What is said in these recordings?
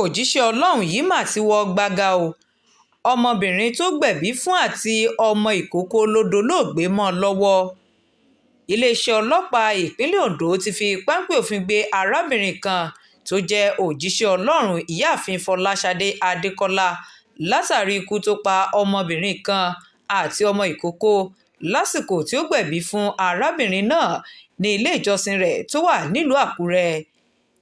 òjíṣẹ́ ọlọ́run yìí mà ti wọ gbága o. Ọmọbìnrin tó gbẹ̀bí fún àti ọmọ ìkókó ló dolóògbé mọ́ lọ́wọ́. Iléeṣẹ́ ọlọ́pàá ìpínlẹ̀ Ondo ti fi páńpẹ́ òfin gbé arábìnrin kan tó jẹ́ òjíṣẹ́ ọlọ́run ìyáàfin Fọláṣadé Adékọ́lá látàrí ikú tó pa ọmọbìnrin kan àti ọmọ ìkókó lásìkò tí ó gbẹ̀bí fún arábìnrin náà ní ilé ìjọsìn rẹ̀ tó wà nílùú Àkúrẹ́.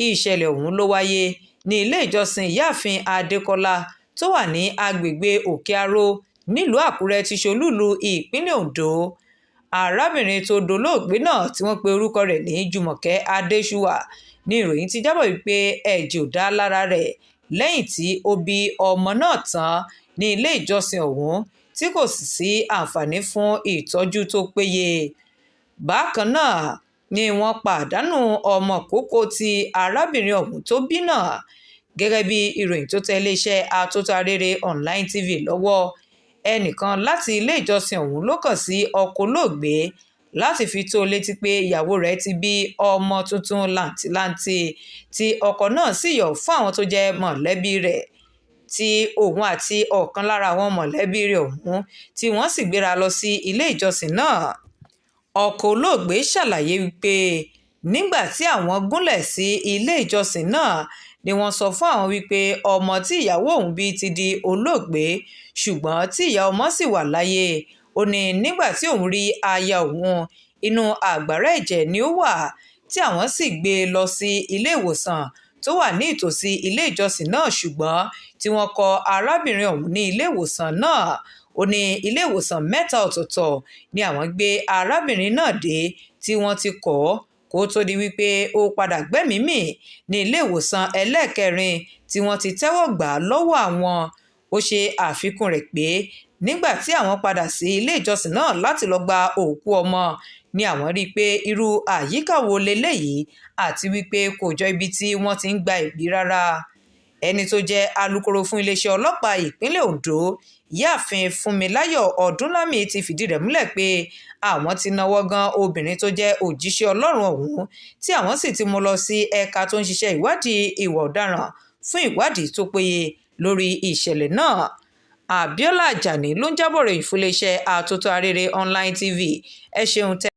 Ìṣẹ̀lẹ̀ ọ̀hún ló wáyé ní ilé ìjọsìn ìyáàfin Adékọ́lá tó wà ní agbègbè Òkè Aró nílùú Àkúrẹ́ tí ṣolúìlú ìpínlẹ̀ Ondo. Arábìnrin tó dolóògbé náà tí wọ́n pe orúkọ rẹ̀ ní Jùmọ̀kẹ́ Adéṣúwà ní ìròyìn ti jábọ̀ wípé ẹ̀jẹ̀ ò dá lára rẹ̀ lẹ́yìn tí ó bí ọmọ náà tán ní ilé ìjọsìn ọ̀hún tí kò sì sí àǹfààní fún ìtọ́jú tó péye. Bákan náà ni wọ́n pàdánù ọmọ kókó tí arábìnrin ọ̀hún tó bí náà. Gẹ́gẹ́ bí ìròyìn tó tẹ iléeṣẹ́ Atótó-arére online tv lọ́wọ́, ẹnìkan láti ilé ìjọsìn ọ̀hún ló kàn sí ọkọ olóògbé láti fi tó létí pé ìyàwó rẹ̀ ti bí ọmọ tuntun làǹtìlanti tí ọkọ náà sì yọ̀ fún àwọn tó jẹ́ mọ̀lẹ́bí rẹ̀, tí òun àti ọ̀kan lára àwọn mọ̀lẹ́bí rẹ̀ ọ̀hún tí wọ́n sì gbéra lọ sí ilé ìjọsìn náà. Ọkọ olóògbé ṣàlàyé wípé nígbà tí àwọn gúnlẹ̀ sí ilé ìjọsìn náà ni wọ́n sọ fún àwọn wípé ọmọ tí ìyàwó òun bí ti di olóògbé ṣùgbọ́n tí ìyá ọmọ sì wà láyé. Ó ní nígbà tí òun rí aya òun inú àgbàrá ẹ̀jẹ̀ ni ó wà, tí àwọn sì gbé e lọ sí ilé ìwòsàn tó wà ní ìtòsí ilé ìjọsìn náà ṣùgbọ́n tí wọ́n kọ arábìnrin ọ̀hún ní ilé ìwòsàn náà. Ó ní ilé ìwòsàn 3 ọ̀tọ̀ọ̀tọ̀ ni àwọn gbé arábìnrin náà dé tí wọ́n ti kọ̀ ọ́ kó tó di wípé ó padà gbẹ́mìí mì ní ilé ìwòsàn ẹlẹ́ẹ̀kẹrin tí wọ́n ti tẹ́wọ́ gbà lọ́wọ́ àwọn. Ó ṣe àfikún rẹ̀ pé nígbà tí àwọn padà sí ilé ìjọsìn náà láti lọ gba òkú ọmọ ni àwọn rí i pé irú àyíká wo leléyìí àti wípé kò jọ ibi tí wọ́n ti ń gba ìgbí rárá. Ẹni tó jẹ́ alukoro fún iléeṣẹ́ ọlọ́pàá ìpínlẹ̀ Ondo ìyáàfin Fúnmiláyọ̀ Ọdúnlámì ti fìdí rẹ̀ múlẹ̀ pé àwọn ti náwó gan obìnrin tó jẹ́ òjíṣẹ́ Ọlọ́run ọ̀hún tí àwọn sì ti mú lọ sí ẹ̀ka tó ń ṣiṣẹ́ ìwádìí ìwà ọ̀daràn fún ìwádìí tó péye lórí ìṣẹ̀lẹ̀ náà. Abiola Ajani ló ń jábọ̀ ròyìn fún iléeṣẹ́ Atótó-arére online tv. Ẹ ṣeun tẹ́